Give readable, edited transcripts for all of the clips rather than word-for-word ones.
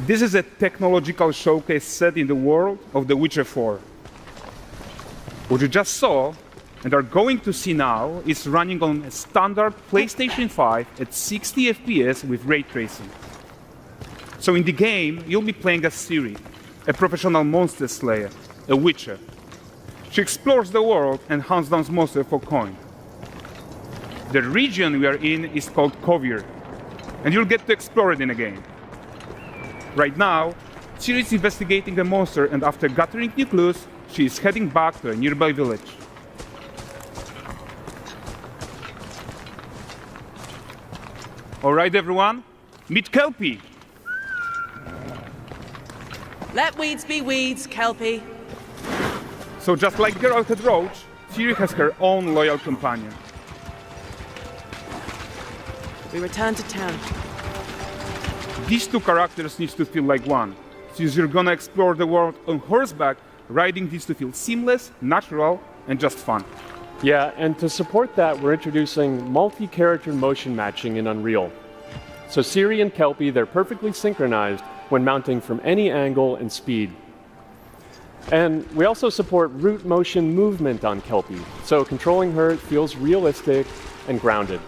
This is a technological showcase set in the world of The Witcher 4. What you just saw, and are going to see now, is running on a standard PlayStation 5 at 60 FPS with ray tracing. So in the game, you'll be playing as CİRİ, a professional monster slayer, a witcher. She explores the world and hunts down monsters for coin. The region we are in is called CİRİ, and you'll get to explore it in a game. Right now, CİRİ is investigating a monster, and after gathering new clues, she is heading back to a nearby village. All right, everyone, meet Kelpie. Let weeds be weeds, Kelpie. So just like Geralt had Roach, CİRİ has her own loyal companion. We return to town. These two characters need to feel like one. Since you're gonna explore the world on horseback, riding needs to feel seamless, natural, and just fun. Yeah, and to support that, we're introducing multi-character motion matching in Unreal. So CİRİ and Kelpie, they're perfectly synchronized when mounting from any angle and speed. And we also support root motion movement on Kelpie, so controlling her feels realistic and grounded.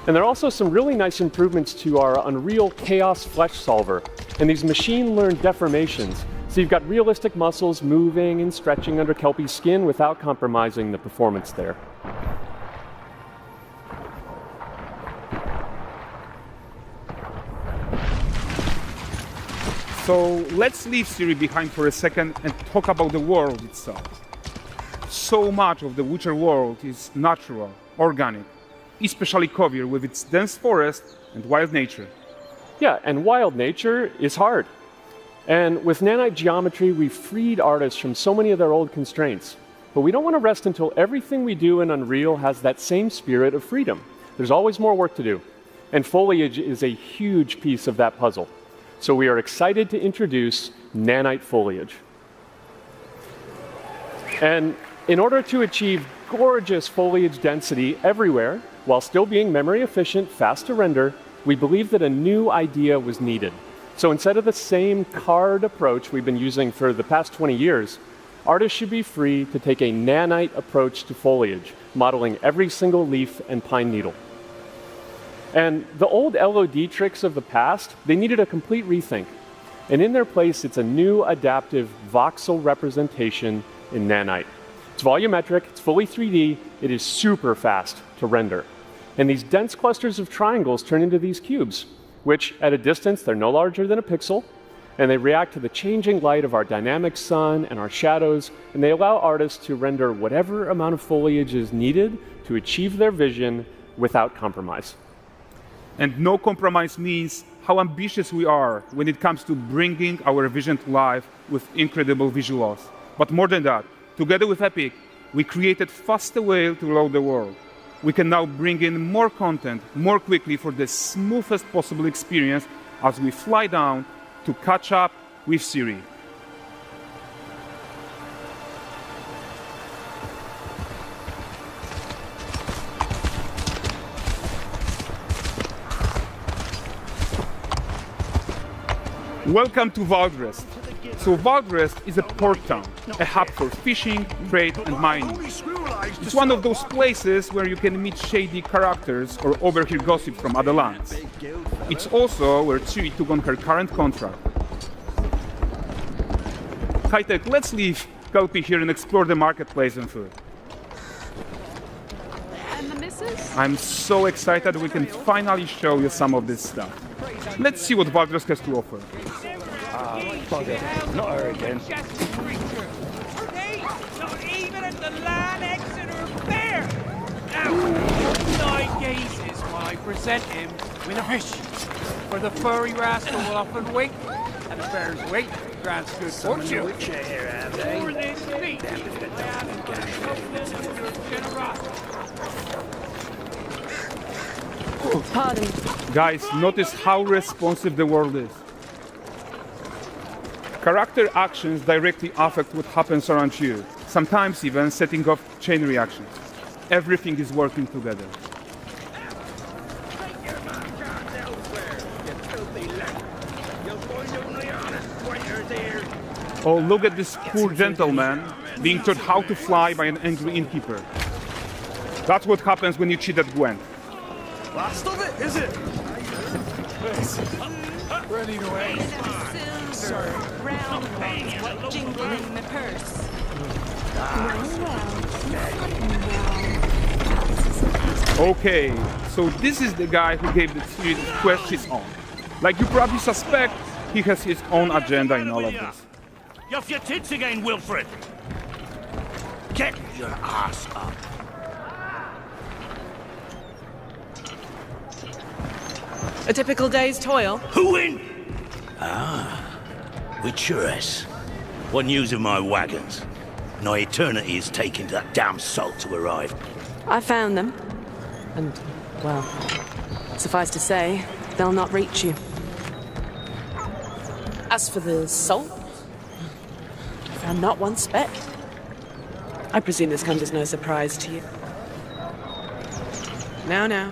And there are also some really nice improvements to our Unreal Chaos Flesh Solver and these machine-learned deformations. So you've got realistic muscles moving and stretching under Kelpie's skin without compromising the performance there. So let's leave CİRİ behind for a second and talk about the world itself. So much of the Witcher world is natural, organic, especially CİRİ with its dense forest and wild nature. Yeah, and wild nature is hard. And with nanite geometry, we've freed artists from so many of their old constraints. But we don't want to rest until everything we do in Unreal has that same spirit of freedom. There's always more work to do. And foliage is a huge piece of that puzzle. So we are excited to introduce nanite foliage. And in order to achieve gorgeous foliage density everywhere, while still being memory efficient, fast to render, we believe that a new idea was needed. So instead of the same card approach we've been using for the past 20 years, artists should be free to take a nanite approach to foliage, modeling every single leaf and pine needle. And the old LOD tricks of the past, they needed a complete rethink. And in their place, it's a new adaptive voxel representation in nanite. It's volumetric, it's fully 3D, it is super fast to render. And these dense clusters of triangles turn into these cubes, which at a distance, they're no larger than a pixel, and they react to the changing light of our dynamic sun and our shadows, and they allow artists to render whatever amount of foliage is needed to achieve their vision without compromise. And no compromise means how ambitious we are when it comes to bringing our vision to life with incredible visuals. But more than that, together with Epic, we created faster way to load the world. We can now bring in more content more quickly for the smoothest possible experience as we fly down to catch up with CİRİ. Welcome to Valdrest. So Valdrest is a port town, a hub for fishing, trade and mining. It's one of those places where you can meet shady characters or overhear gossip from other lands. It's also where CİRİ took on her current contract. High-tech, let's leave Kelpie here and explore the marketplace and food. And the missus? I'm so excited we can finally show you some of this stuff. Let's see what Valdrest has to offer. Bugger. Not her again. Hey, not even at the Land Exeter Fair! Now, 9 gazes while I present him with a fish. For the furry rascal will often wait, and the fair's weight grants good fortune. More than me. Pardon. Guys, notice how responsive the world is. Character actions directly affect what happens around you, sometimes even setting off chain reactions. Everything is working together. Oh, look at this poor gentleman being taught how to fly by an angry innkeeper. That's what happens when you cheat at Gwent. Last of it, is it? Running away. Silver, round ones, jingle in my purse. Okay, so this is the guy who gave the series quest his own. Like you probably suspect, he has his own agenda in all of this. You off your tits again, Wilfred? Get your ass up. A typical day's toil. Who in? With Churres. One news of my wagons. No eternity is taking that damn salt to arrive. I found them. And, well, suffice to say, they'll not reach you. As for the salt, I found not one speck. I presume this comes as no surprise to you. Now.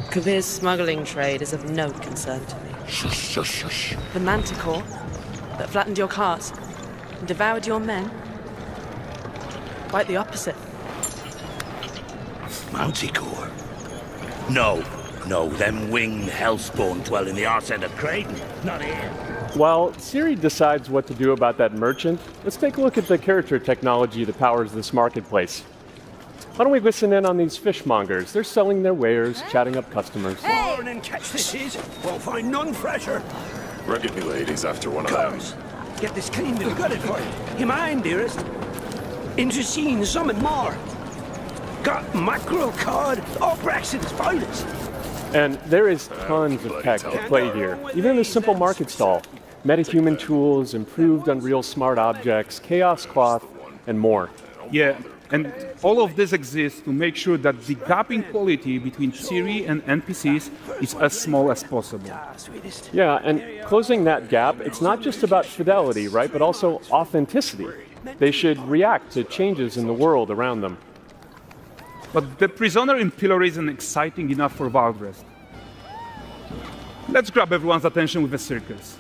Kavir's smuggling trade is of no concern to me. Shush, shush, shush. The manticore that flattened your cart and devoured your men, quite the opposite. Manticore? No, them winged hellspawn dwell in the arse end of Creighton. Not here. While CİRİ decides what to do about that merchant, let's take a look at the character technology that powers this marketplace. Why don't we listen in on these fishmongers? They're selling their wares, chatting up customers. Morning, catch this is. Won't find none fresher. Ready, me ladies, after one of them. Comes. Get this cleaned and gutted for you. You mind, dearest? Into seeing something more. Got mackerel, cod, all Braxton's finest. And there is tons of tech at play here, even in this simple market stall. Metahuman tools, improved Unreal smart objects, chaos cloth, and more. Yeah, and all of this exists to make sure that the gap in quality between CİRİ and NPCs is as small as possible. Sweetest. Yeah, and closing that gap, it's not just about fidelity, right, but also authenticity. They should react to changes in the world around them. But the prisoner in Pillory isn't exciting enough for Valdrest. Let's grab everyone's attention with a circus.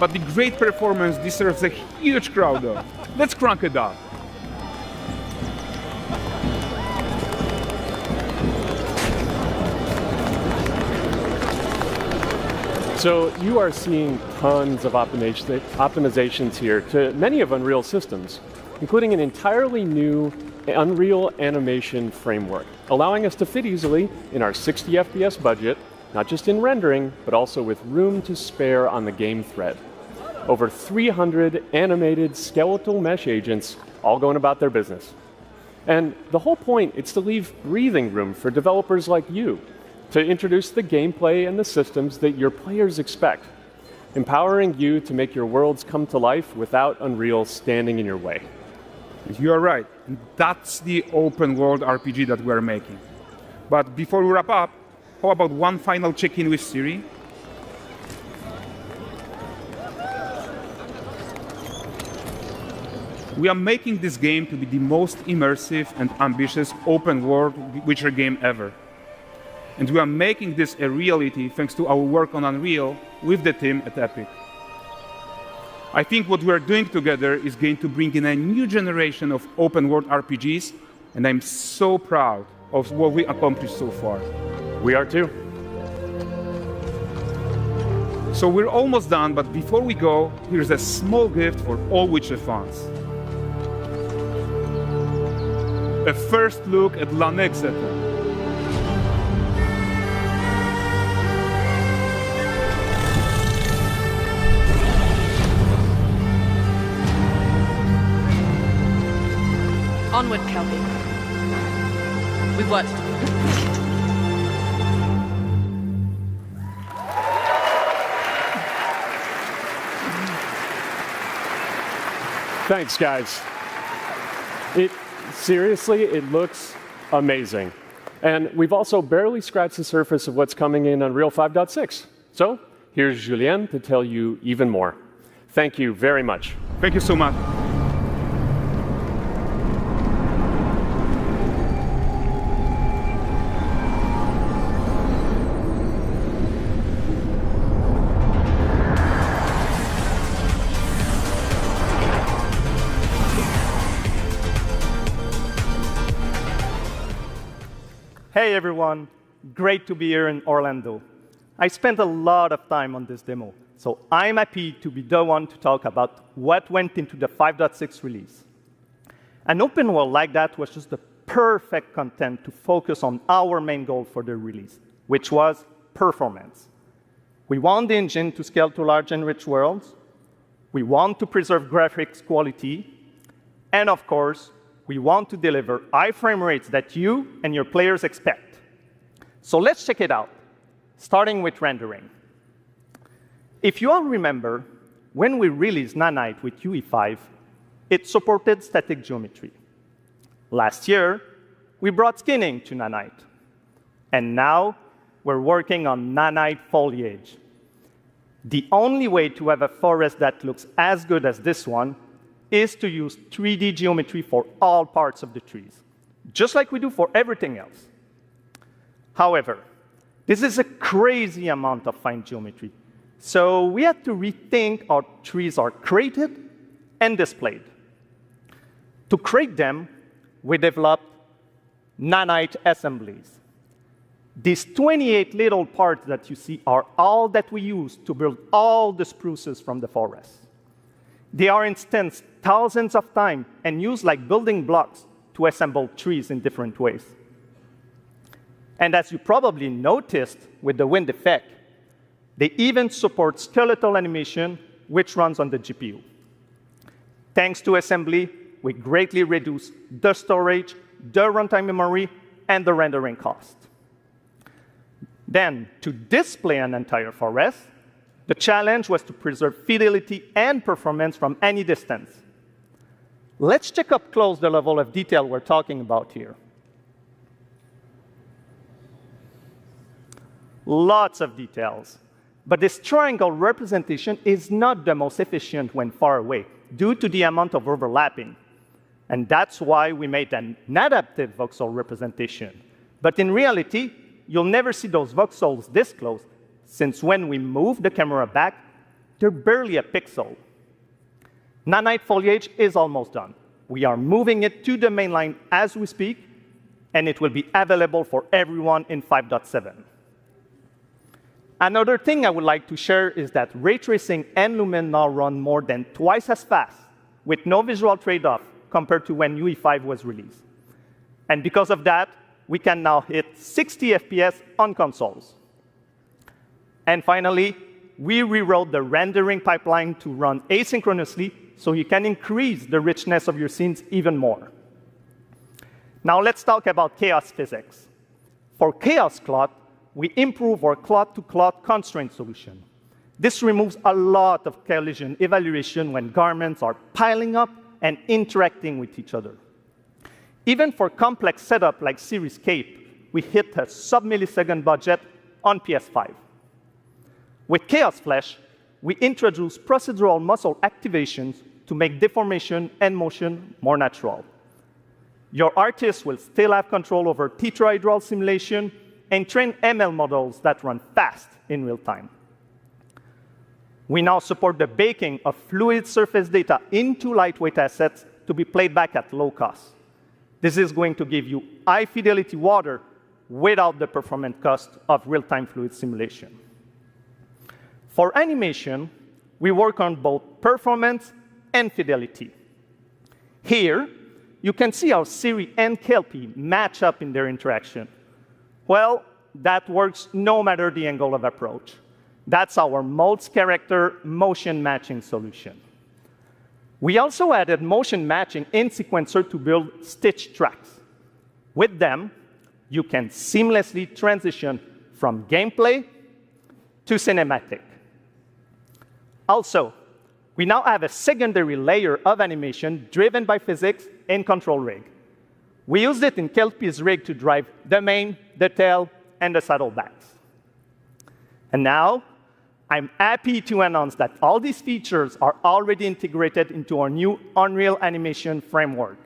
But the great performance deserves a huge crowd though. Let's crank it up. So you are seeing tons of optimizations here to many of Unreal systems, including an entirely new Unreal animation framework, allowing us to fit easily in our 60 FPS budget, not just in rendering, but also with room to spare on the game thread. Over 300 animated skeletal mesh agents all going about their business. And the whole point is to leave breathing room for developers like you to introduce the gameplay and the systems that your players expect, empowering you to make your worlds come to life without Unreal standing in your way. You are right. And that's the open world RPG that we're making. But before we wrap up, how about one final check-in with CİRİ? We are making this game to be the most immersive and ambitious open world Witcher game ever. And we are making this a reality thanks to our work on Unreal with the team at Epic. I think what we are doing together is going to bring in a new generation of open world RPGs, and I'm so proud of what we accomplished so far. We are too. So we're almost done, but before we go, here's a small gift for all Witcher fans. A first look at Lanexeter. Onward, Kelpie. We've worked. Thanks, guys. Seriously, it looks amazing. And we've also barely scratched the surface of what's coming in Unreal 5.6. So here's Julien to tell you even more. Thank you very much. Thank you so much. Hey everyone, great to be here in Orlando. I spent a lot of time on this demo, so I'm happy to be the one to talk about what went into the 5.6 release. An open world like that was just the perfect content to focus on our main goal for the release, which was performance. We want the engine to scale to large and rich worlds. We want to preserve graphics quality. And of course, we want to deliver high frame rates that you and your players expect. So let's check it out, starting with rendering. If you all remember, when we released Nanite with UE5, it supported static geometry. Last year, we brought skinning to Nanite. And now, we're working on Nanite foliage. The only way to have a forest that looks as good as this one is to use 3D geometry for all parts of the trees, just like we do for everything else. However, this is a crazy amount of fine geometry, so we had to rethink how trees are created and displayed. To create them, we developed Nanite assemblies. These 28 little parts that you see are all that we use to build all the spruces from the forest. They are instanced thousands of times and used like building blocks to assemble trees in different ways. And as you probably noticed with the wind effect, they even support skeletal animation, which runs on the GPU. Thanks to assembly, we greatly reduce the storage, the runtime memory, and the rendering cost. Then, to display an entire forest, the challenge was to preserve fidelity and performance from any distance. Let's check up close the level of detail we're talking about here. Lots of details. But this triangle representation is not the most efficient when far away, due to the amount of overlapping. And that's why we made an adaptive voxel representation. But in reality, you'll never see those voxels this close, since when we move the camera back, they're barely a pixel. Nanite foliage is almost done. We are moving it to the main line as we speak, and it will be available for everyone in 5.7. Another thing I would like to share is that ray tracing and Lumen now run more than twice as fast, with no visual trade-off compared to when UE5 was released. And because of that, we can now hit 60 FPS on consoles. And finally, we rewrote the rendering pipeline to run asynchronously so you can increase the richness of your scenes even more. Now let's talk about chaos physics. For chaos cloth, we improve our cloth-to-cloth constraint solution. This removes a lot of collision evaluation when garments are piling up and interacting with each other. Even for complex setup like CİRİ Cape, we hit a sub-millisecond budget on PS5. With Chaos Flash, we introduce procedural muscle activations to make deformation and motion more natural. Your artist will still have control over tetrahedral simulation and train ML models that run fast in real time. We now support the baking of fluid surface data into lightweight assets to be played back at low cost. This is going to give you high-fidelity water without the performance cost of real-time fluid simulation. For animation, we work on both performance and fidelity. Here, you can see how CİRİ and Kelpie match up in their interaction. Well, that works no matter the angle of approach. That's our Modes character motion matching solution. We also added motion matching in Sequencer to build stitch tracks. With them, you can seamlessly transition from gameplay to cinematic. Also, we now have a secondary layer of animation driven by physics in Control Rig. We used it in Kelpie's rig to drive the mane, the tail, and the saddlebags. And now, I'm happy to announce that all these features are already integrated into our new Unreal Animation framework,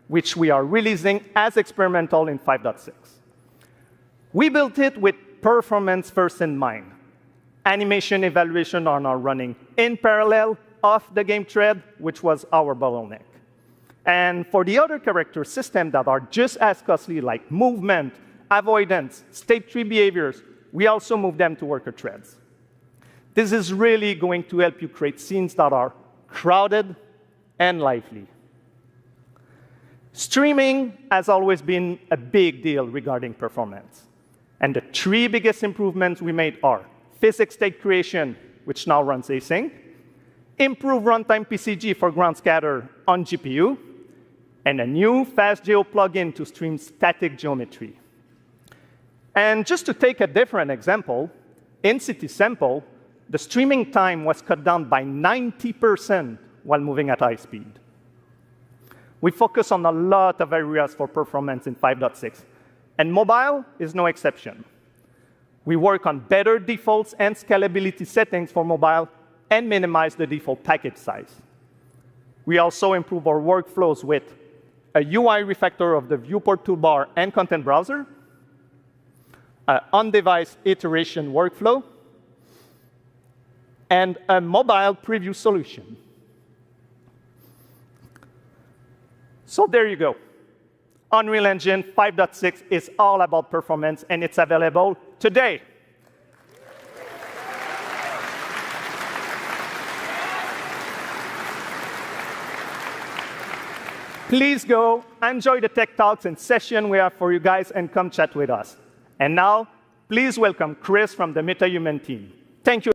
which we are releasing as experimental in 5.6. We built it with performance first in mind. Animation evaluation are now running in parallel off the game thread, which was our bottleneck. And for the other character systems that are just as costly, like movement, avoidance, state tree behaviors, we also move them to worker threads. This is really going to help you create scenes that are crowded and lively. Streaming has always been a big deal regarding performance. And the three biggest improvements we made are physics state creation, which now runs async, improve runtime PCG for ground scatter on GPU, and a new FastGeo plugin to stream static geometry. And just to take a different example, in CitySample, the streaming time was cut down by 90% while moving at high speed. We focus on a lot of areas for performance in 5.6, and mobile is no exception. We work on better defaults and scalability settings for mobile and minimize the default package size. We also improve our workflows with a UI refactor of the viewport toolbar and content browser, an on-device iteration workflow, and a mobile preview solution. So there you go. Unreal Engine 5.6 is all about performance, and it's available today. Please go, enjoy the tech talks and session we have for you guys, and come chat with us. And now, please welcome Chris from the MetaHuman team. Thank you.